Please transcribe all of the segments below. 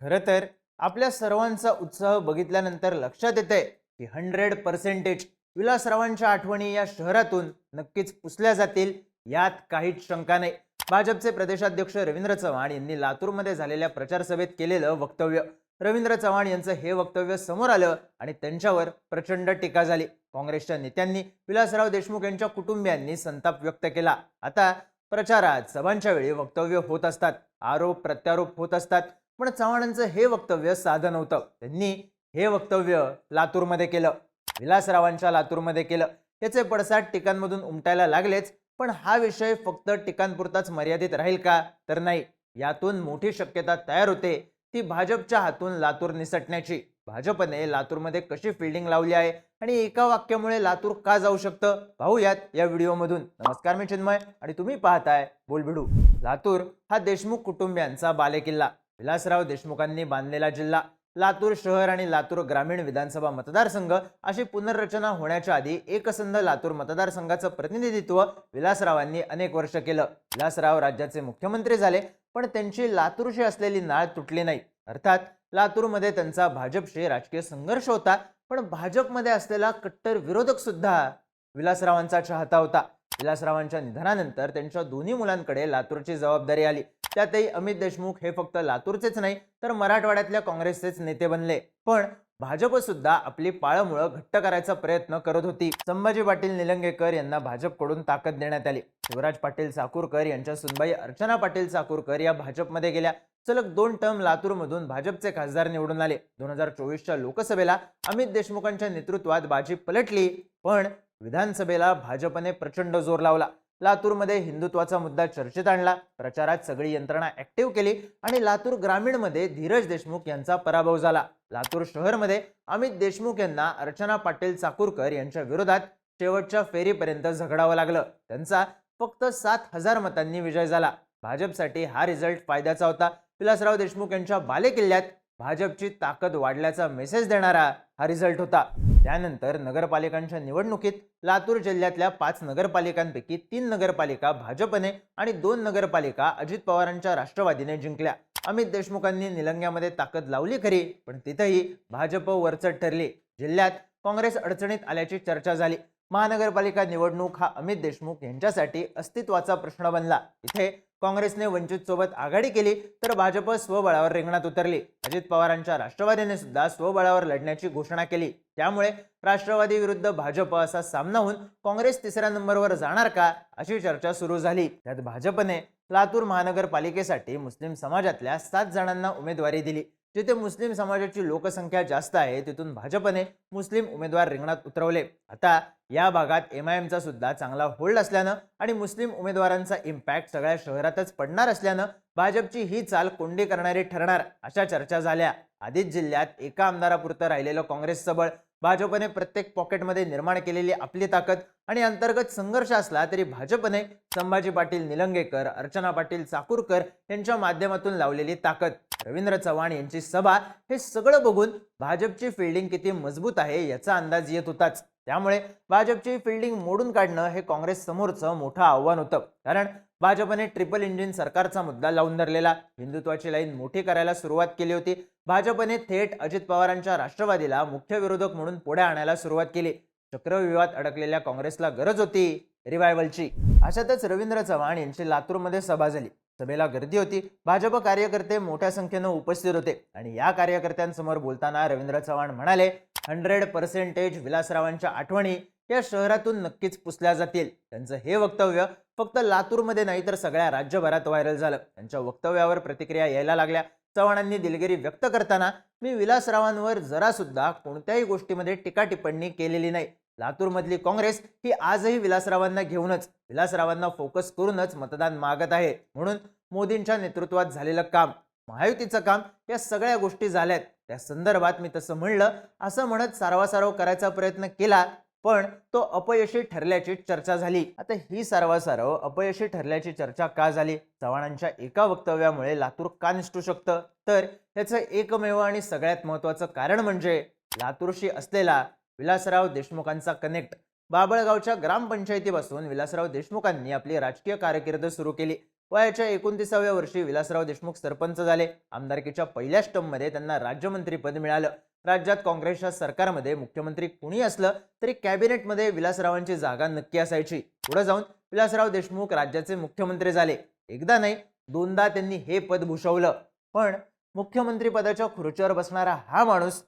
खरं तर आपल्या सर्वांचा उत्साह बघितल्यानंतर लक्षात येतंय की 100% विलासरावांच्या आठवणी या शहरातून नक्कीच पुसल्या जातील यात काहीच शंका नाही. भाजपचे प्रदेशाध्यक्ष रवींद्र चव्हाण यांनी लातूरमध्ये झालेल्या प्रचार सभेत केलेलं वक्तव्य, रवींद्र चव्हाण यांचं हे वक्तव्य समोर आलं आणि त्यांच्यावर प्रचंड टीका झाली. काँग्रेसच्या नेत्यांनी, विलासराव देशमुख यांच्या कुटुंबियांनी संताप व्यक्त केला. आता प्रचारात, सभांच्या वेळी वक्तव्य होत असतात, आरोप प्रत्यारोप होत असतात, पण चव्हाणांचं हे वक्तव्य साधं नव्हतं. त्यांनी हे वक्तव्य लातूरमध्ये केलं, विलासरावांच्या लातूरमध्ये केलं. याचे पडसाद टीकांमधून उमटायला लागलेच. पण हा विषय फक्त टीकांपुरताच मर्यादित राहील का? तर नाही. यातून मोठी शक्यता तयार होते, ती भाजपच्या हातून लातूर निसटण्याची. भाजपने लातूरमध्ये कशी फिल्डिंग लावली आहे आणि एका वाक्यामुळे लातूर का जाऊ शकतं, पाहूयात या व्हिडिओमधून. नमस्कार, मी चिन्मय आणि तुम्ही पाहताय बोलबिडू. लातूर हा देशमुख कुटुंबियांचा बालेकिल्ला, विलासराव देशमुखांनी बांधलेला जिल्हा. लातूर शहर आणि लातूर ग्रामीण विधानसभा मतदारसंघ अशी पुनर्रचना होण्याच्या आधी एकसंध लातूर मतदारसंघाचं प्रतिनिधित्व विलासरावांनी अनेक वर्ष केलं. विलासराव राज्याचे मुख्यमंत्री झाले, पण त्यांची लातूरशी असलेली नाळ तुटली नाही. अर्थात लातूरमध्ये त्यांचा भाजपशी राजकीय संघर्ष होता, पण भाजपमध्ये असलेला कट्टर विरोधक सुद्धा विलासरावांचा चाहता होता. विलासरावांच्या निधनानंतर त्यांच्या दोन्ही मुलांकडे लातूरची जबाबदारी आली. त्यातही अमित देशमुख हे फक्त लातूरचेच नाही तर मराठवाड्यातल्या काँग्रेसचेच नेते बनले. पण भाजप सुद्धा आपली पाळंमुळं घट्ट करायचा प्रयत्न करत होती. संभाजी पाटील निलंगेकर यांना भाजपकडून ताकद देण्यात आली. शिवराज पाटील चाकूरकर यांच्या सुनबाई अर्चना पाटील चाकूरकर या भाजपमध्ये गेल्या. सलग 2 टर्म लातूरमधून भाजपचे खासदार निवडून आले. 2024च्या लोकसभेला अमित देशमुखांच्या नेतृत्वात बाजी पलटली, पण विधानसभेला भाजपने प्रचंड जोर लावला. लातूरमध्ये हिंदुत्वाचा मुद्दा चर्चेत आणला, प्रचारात सगळी यंत्रणा ऍक्टिव्ह केली आणि लातूर ग्रामीणमध्ये धीरज देशमुख यांचा पराभव झाला. लातूर शहरमध्ये अमित देशमुख यांना अर्चना पाटील चाकूरकर यांच्या विरोधात शेवटच्या फेरीपर्यंत झगडावं लागलं. त्यांचा फक्त 7,000 मतांनी विजय झाला. भाजपसाठी हा रिझल्ट फायद्याचा होता. विलासराव देशमुख यांच्या बालेकिल्ल्यात भाजपची ताकद वाढल्याचा मेसेज देणारा हा रिझल्ट होता. त्यानंतर नगरपालिकांच्या निवडणुकीत लातूर जिल्ह्यातल्या 5 नगरपालिकांपैकी 3 नगरपालिका भाजपने आणि 2 नगरपालिका अजित पवारांच्या राष्ट्रवादीने जिंकल्या. अमित देशमुखांनी निलंग्यामध्ये ताकद लावली खरी, पण तिथेही भाजप वरचढ ठरली. जिल्ह्यात काँग्रेस अडचणीत आल्याची चर्चा झाली. महानगरपालिका निवडणूक हा अमित देशमुख यांच्यासाठी अस्तित्वाचा प्रश्न बनला. इथे काँग्रेसने वंचित सोबत आघाडी केली तर भाजप स्वबळावर रिंगणात उतरली. अजित पवारांच्या राष्ट्रवादीने सुद्धा स्वबळावर लढण्याची घोषणा केली. त्यामुळे राष्ट्रवादी विरुद्ध भाजप असा सामना होऊन काँग्रेस तिसऱ्या नंबरवर जाणार का, अशी चर्चा सुरू झाली. त्यात भाजपने लातूर महानगरपालिकेसाठी मुस्लिम समाजातल्या 7 जणांना उमेदवारी दिली. जिथे मुस्लिम समाजाची लोकसंख्या जास्त आहे तिथून भाजपने मुस्लिम उमेदवार रिंगणात उतरवले. आता या भागात एमआयएमचा सुद्धा चांगला होल्ड असल्यानं आणि मुस्लिम उमेदवारांचा इम्पॅक्ट सगळ्या शहरातच पडणार असल्यानं भाजपची ही चाल कोंडी करणारी ठरणार, अशा चर्चा झाल्या. आधीच जिल्ह्यात एका आमदारापुरतं राहिलेलं काँग्रेसचं बळ, भाजपने प्रत्येक पॉकेटमध्ये निर्माण केलेली आपली ताकद आणि अंतर्गत संघर्ष असला तरी भाजपने संभाजी पाटील निलंगेकर, अर्चना पाटील चाकूरकर यांच्या माध्यमातून लावलेली ताकद, रवींद्र चव्हाण यांची सभा, हे सगळं बघून भाजपची फिल्डिंग किती मजबूत आहे याचा अंदाज येत होताच. त्यामुळे भाजपची फिल्डिंग मोडून काढणं हे काँग्रेस समोरचं मोठं आव्हान होतं. कारण भाजपने ट्रिपल इंजिन सरकारचा मुद्दा लावून धरलेला, हिंदुत्वाची लाईन मोठी करायला सुरुवात केली होती. भाजपने थेट अजित पवारांच्या राष्ट्रवादीला मुख्य विरोधक म्हणून पुढे आणायला सुरुवात केली. चक्रव्यूहात अडकलेल्या काँग्रेसला गरज होती रिवायवलची. अशातच रवींद्र चव्हाण यांची लातूरमध्ये सभा झाली. सभेला गर्दी होती. भाजप कार्यकर्ते मोठ्या संख्येने उपस्थित होते आणि या कार्यकर्त्यांसमोर बोलताना रवींद्र चव्हाण म्हणाले, 100% विलासरावांच्या आठवणी या शहरातून नक्कीच पुसल्या जातील. त्यांचं हे वक्तव्य फक्त लातूरमध्ये नाही तर सगळ्या राज्यभरात व्हायरल झालं. त्यांच्या वक्तव्यावर प्रतिक्रिया यायला लागल्या. चव्हाणांनी दिलगिरी व्यक्त करताना, मी विलासरावांवर जरा सुद्धा कोणत्याही गोष्टीमध्ये टीका टिप्पणी केलेली नाही. लातूरमधली काँग्रेस ही आजही विलासरावांना घेऊनच, विलासरावांना फोकस करूनच मतदान मागत आहे. म्हणून मोदींच्या नेतृत्वात झालेलं काम, महायुतीचं काम, या सगळ्या गोष्टी झाल्यात. त्या संदर्भात मी तसं म्हणलं असं म्हणत सारवासारव करायचा प्रयत्न केला, पण तो अपयशी ठरल्याची चर्चा झाली. आता ही सारवासारव अपयशी ठरल्याची चर्चा का झाली? चव्हाणांच्या एका वक्तव्यामुळे लातूर का निसटू शकतं? तर याचं एकमेव आणि सगळ्यात महत्त्वाचं कारण म्हणजे लातूरशी असलेला विलासराव देशमुखांचा कनेक्ट. बाबळगावच्या ग्रामपंचायतीपासून विलासराव देशमुखांनी आपली राजकीय कारकीर्द सुरू केली. वयाच्या 29व्या वर्षी विलासराव देशमुख सरपंच झाले. आमदारकीच्या पहिल्याच टर्ममध्ये त्यांना राज्यमंत्री पद मिळालं. राज्यात काँग्रेसच्या सरकारमध्ये मुख्यमंत्री कुणी असलं तरी कॅबिनेटमध्ये विलासरावांची जागा नक्की असायची. पुढे जाऊन विलासराव देशमुख राज्याचे मुख्यमंत्री झाले. एकदा नाही, दोनदा त्यांनी हे पद भूषवलं. पण मुख्यमंत्री पदाच्या खुर्चीवर बसणारा हा माणूस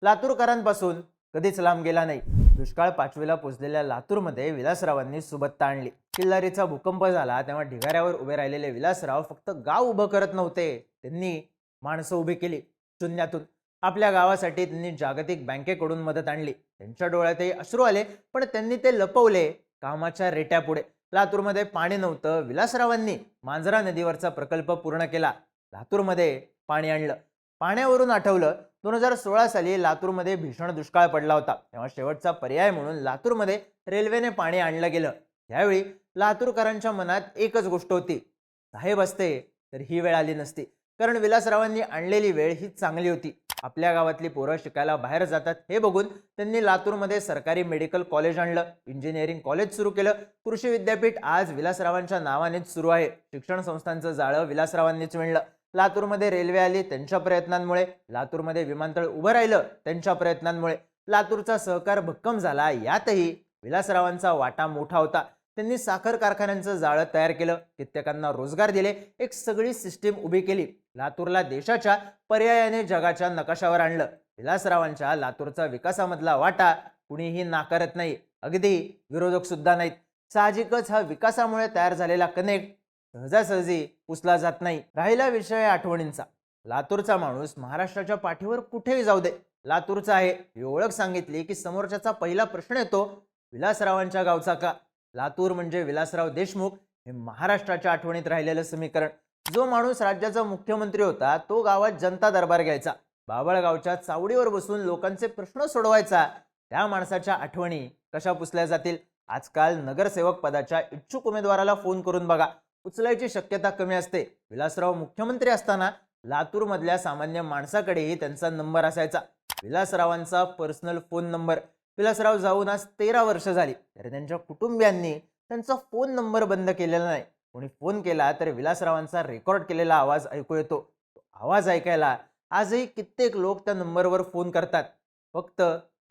लातूरकरांपासून कधीच लांब गेला नाही. दुष्काळ पाचवीला पोचलेल्या लातूरमध्ये विलासरावांनी सुबत्ता आणली. किल्लारीचा भूकंप झाला तेव्हा ढिगाऱ्यावर उभे राहिलेले विलासराव फक्त गाव उभं करत नव्हते, त्यांनी माणसं उभी केली शून्यातून. आपल्या गावासाठी त्यांनी जागतिक बँकेकडून मदत आणली. त्यांच्या डोळ्यातही अश्रू आले, पण त्यांनी ते लपवले कामाच्या रेट्यापुढे. लातूरमध्ये पाणी नव्हतं, विलासरावांनी मांजरा नदीवरचा प्रकल्प पूर्ण केला. लातूरमध्ये पाणी आणलं. पाण्यावरून आठवलं, 2016 साली लातूरमध्ये भीषण दुष्काळ पडला होता. तेव्हा शेवटचा पर्याय म्हणून लातूरमध्ये रेल्वेने पाणी आणलं गेलं. यावेळी लातूरकरांच्या मनात एकच गोष्ट होती, साहेब असते तर ही वेळ आली नसती. कारण विलासरावांनी आणलेली वेळ ही चांगली होती. आपल्या गावातली पोरं शिकायला बाहेर जातात हे बघून त्यांनी लातूरमध्ये सरकारी मेडिकल कॉलेज आणलं, इंजिनिअरिंग कॉलेज सुरू केलं. कृषी विद्यापीठ आज विलासरावांच्या नावानेच सुरू आहे. शिक्षण संस्थांचं जाळं विलासरावांनीच विणलं. लातूरमध्ये रेल्वे आली त्यांच्या प्रयत्नांमुळे. लातूरमध्ये विमानतळ उभं राहिलं त्यांच्या प्रयत्नांमुळे. लातूरचा सहकार भक्कम झाला, यातही विलासरावांचा वाटा मोठा होता. त्यांनी साखर कारखान्यांचं जाळं तयार केलं, कित्येकांना रोजगार दिले, एक सगळी सिस्टीम उभी केली. लातूरला देशाच्या पर्यायाने जगाच्या नकाशावर आणलं. विलासरावांच्या लातूरचा विकासामधला वाटा कुणीही नाकारत नाही, अगदी विरोधक सुद्धा नाहीत. साहजिकच हा विकासामुळे तयार झालेला कनेक्ट सहजासहजी पुसला जात नाही. राहिला विषय आठवणींचा. लातूरचा माणूस महाराष्ट्राच्या पाठीवर कुठेही जाऊ दे, लातूरचा आहे ही ओळख सांगितली की समोरच्याचा पहिला प्रश्न येतो, विलासरावांच्या गावचा का? लातूर म्हणजे विलासराव देशमुख हे महाराष्ट्राच्या आठवणीत राहिलेलं समीकरण. जो माणूस राज्याचा मुख्यमंत्री होता तो गावात जनता दरबार घ्यायचा, बाबळगावच्या चावडीवर बसून लोकांचे प्रश्न सोडवायचा. त्या माणसाच्या आठवणी कशा पुसल्या जातील? आजकाल नगरसेवक पदाच्या इच्छुक उमेदवाराला फोन करून बघा, उचलायची शक्यता कमी असते. विलासराव मुख्यमंत्री असताना लातूरमधल्या सामान्य माणसाकडेही त्यांचा नंबर असायचा, विलासरावांचा पर्सनल फोन नंबर. विलासराव जाऊन आज 13 वर्ष झाली, तरी त्यांच्या कुटुंबियांनी त्यांचा फोन नंबर बंद केलेला नाही. कोणी फोन केला तर विलासरावांचा रेकॉर्ड केलेला आवाज ऐकू येतो. तो आवाज ऐकायला आजही कित्येक लोक त्या नंबरवर फोन करतात, फक्त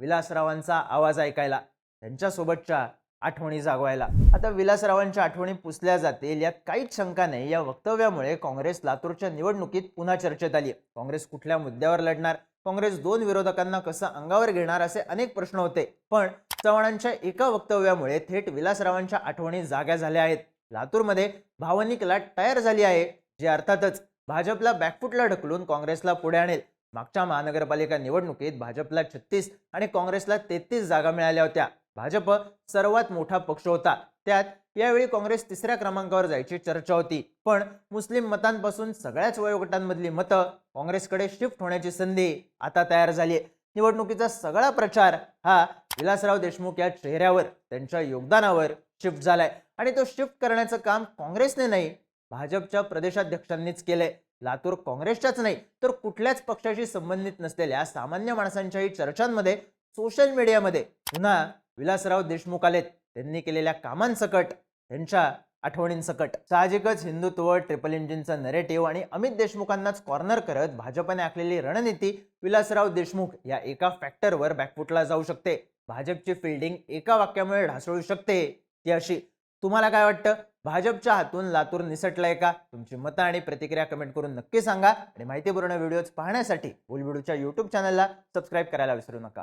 विलासरावांचा आवाज ऐकायला, त्यांच्यासोबतच्या आठवणी जागवायला. आता विलासरावांच्या आठवणी पुसल्या जातील यात काहीच शंका नाही. या वक्तव्यामुळे काँग्रेस लातूरच्या निवडणुकीत पुन्हा चर्चेत आली. काँग्रेस कुठल्या मुद्द्यावर लढणार, काँग्रेस दोन विरोधकांना कसं अंगावर घेणार, असे अनेक प्रश्न होते. पण चव्हाणांच्या एका वक्तव्यामुळे थेट विलासरावांच्या आठवणी जाग्या झाल्या आहेत. लातूरमध्ये भावनिक लाट तयार झाली आहे, जी अर्थातच भाजपला बॅकफुटला ढकलून काँग्रेसला पुढे आणेल. मागच्या महानगरपालिका निवडणुकीत भाजपला 36 आणि काँग्रेसला 33 जागा मिळाल्या होत्या. भाजप सर्वात मोठा पक्ष होता, त्यात यावेळी काँग्रेस तिसऱ्या क्रमांकावर जायची चर्चा होती. पण मुस्लिम मतांपासून सगळ्याच वयोगटांमधली मतं काँग्रेसकडे शिफ्ट होण्याची संधी आता तयार झाली. निवडणुकीचा सगळा प्रचार हा विलासराव देशमुख या चेहऱ्यावर, त्यांच्या योगदानावर शिफ्ट झालाय. आणि तो शिफ्ट करण्याचं काम काँग्रेसने नाही, भाजपच्या प्रदेशाध्यक्षांनीच केलंय. लातूर काँग्रेसच्याच नाही तर कुठल्याच पक्षाशी संबंधित नसलेल्या सामान्य माणसांच्याही चर्चांमध्ये, सोशल मीडियामध्ये पुन्हा विलासराव देशमुख आलेत. त्यांनी केलेल्या कामांसकट, त्यांच्या आठवणींसकट. साहजिकच हिंदुत्व, ट्रिपल इंजिनचा नरेटिव्ह आणि अमित देशमुखांनाच कॉर्नर करत भाजपने आखलेली रणनीती विलासराव देशमुख या एका फॅक्टरवर बॅकफुटला जाऊ शकते. भाजपची फिल्डिंग एका वाक्यामुळे ढासळू शकते, ती अशी. तुम्हाला काय वाटतं? भाजपच्या हातून लातूर निसटलंय का? तुमची मतं आणि प्रतिक्रिया कमेंट करून नक्की सांगा. आणि माहितीपूर्ण व्हिडिओज पाहण्यासाठी बोलबिडूच्या YouTube चॅनलला सबस्क्राईब करायला विसरू नका.